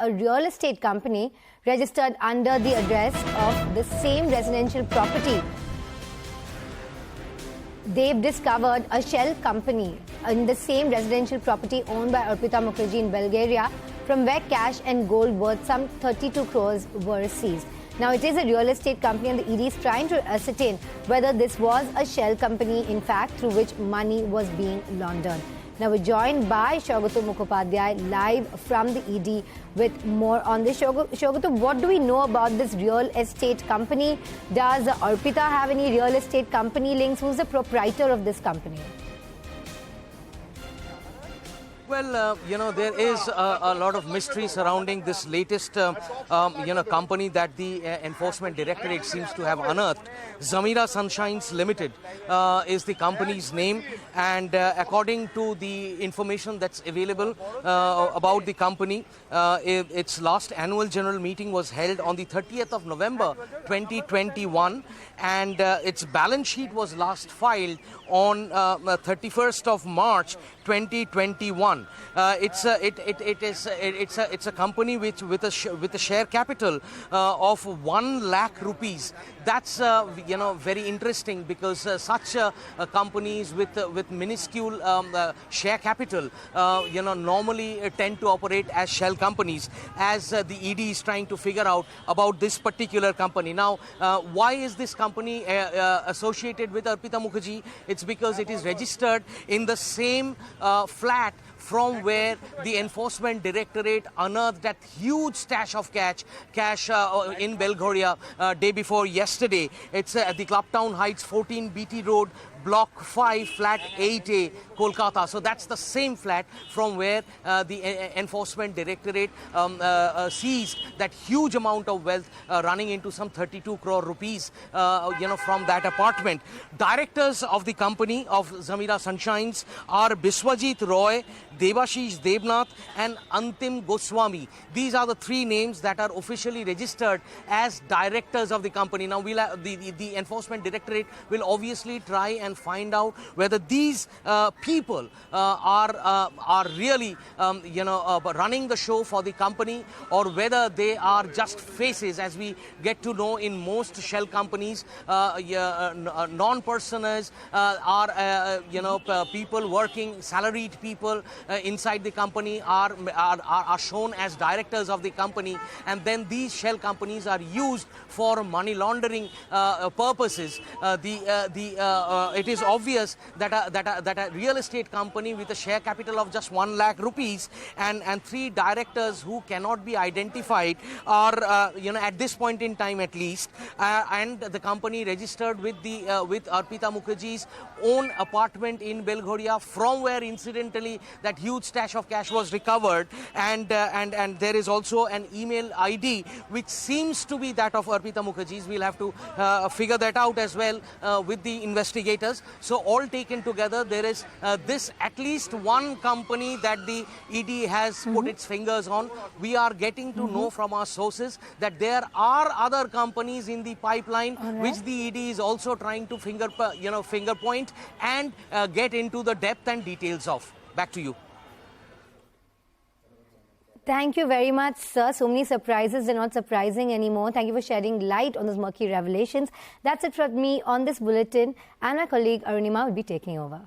a real estate company registered under the address of the same residential property. They've discovered a shell company in the same residential property owned by Arpita Mukherjee in Bulgaria, from where cash and gold worth some 32 crores were seized. Now, it is a real estate company, and the ED is trying to ascertain whether this was a shell company, in fact, through which money was being laundered. Now, we're joined by Shogutu Mukhopadhyay live from the ED with more on this. Shogutu, what do we know about this real estate company? Does Arpita have any real estate company links? Who's the proprietor of this company? Well, there is a lot of mystery surrounding this latest, company that the Enforcement Directorate seems to have unearthed. Zamira Sunshines Limited is the company's name, and according to the information that's available about the company, its last annual general meeting was held on the 30th of November 2021, and its balance sheet was last filed on 31st of March 2021. It's a company with a share capital of 1 lakh rupees. That's very interesting, because such companies with minuscule share capital normally tend to operate as shell companies, as the ED is trying to figure out about this particular company. Now, why is this company associated with Arpita Mukherjee? It's because it is registered in the same flat from where the Enforcement Directorate unearthed that huge stash of cash in Bulgaria day before yesterday. It's at the Clubtown Heights 14 BT Road, Block 5, Flat 8A, Kolkata. So that's the same flat from where the Enforcement Directorate seized that huge amount of wealth running into some 32 crore rupees, from that apartment. Directors of the company of Zamira Sunshines are Biswajit Roy, Debashish Debnath and Antim Goswami. These are the three names that are officially registered as directors of the company. Now, the Enforcement Directorate will obviously try and find out whether these people are really running the show for the company, or whether they are just faces, as we get to know in most shell companies. Non-personers are people working, salaried people inside the company are shown as directors of the company, and then these shell companies are used for money laundering purposes. It is obvious that a real estate company with a share capital of just 1 lakh rupees and three directors who cannot be identified are at this point in time at least, and the company registered with Arpita Mukherjee's own apartment in Bulgaria, from where incidentally that huge stash of cash was recovered, and there is also an email ID which seems to be that of Arpita Mukherjee's. We'll have to figure that out as well with the investigators. So all taken together, there is this at least one company that the ED has put its fingers on. We are getting to know from our sources that there are other companies in the pipeline, which the ED is also trying to finger point and get into the depth and details of. Back to you. Thank you very much, sir. So many surprises, they're not surprising anymore. Thank you for shedding light on those murky revelations. That's it from me on this bulletin, and my colleague Arunima will be taking over.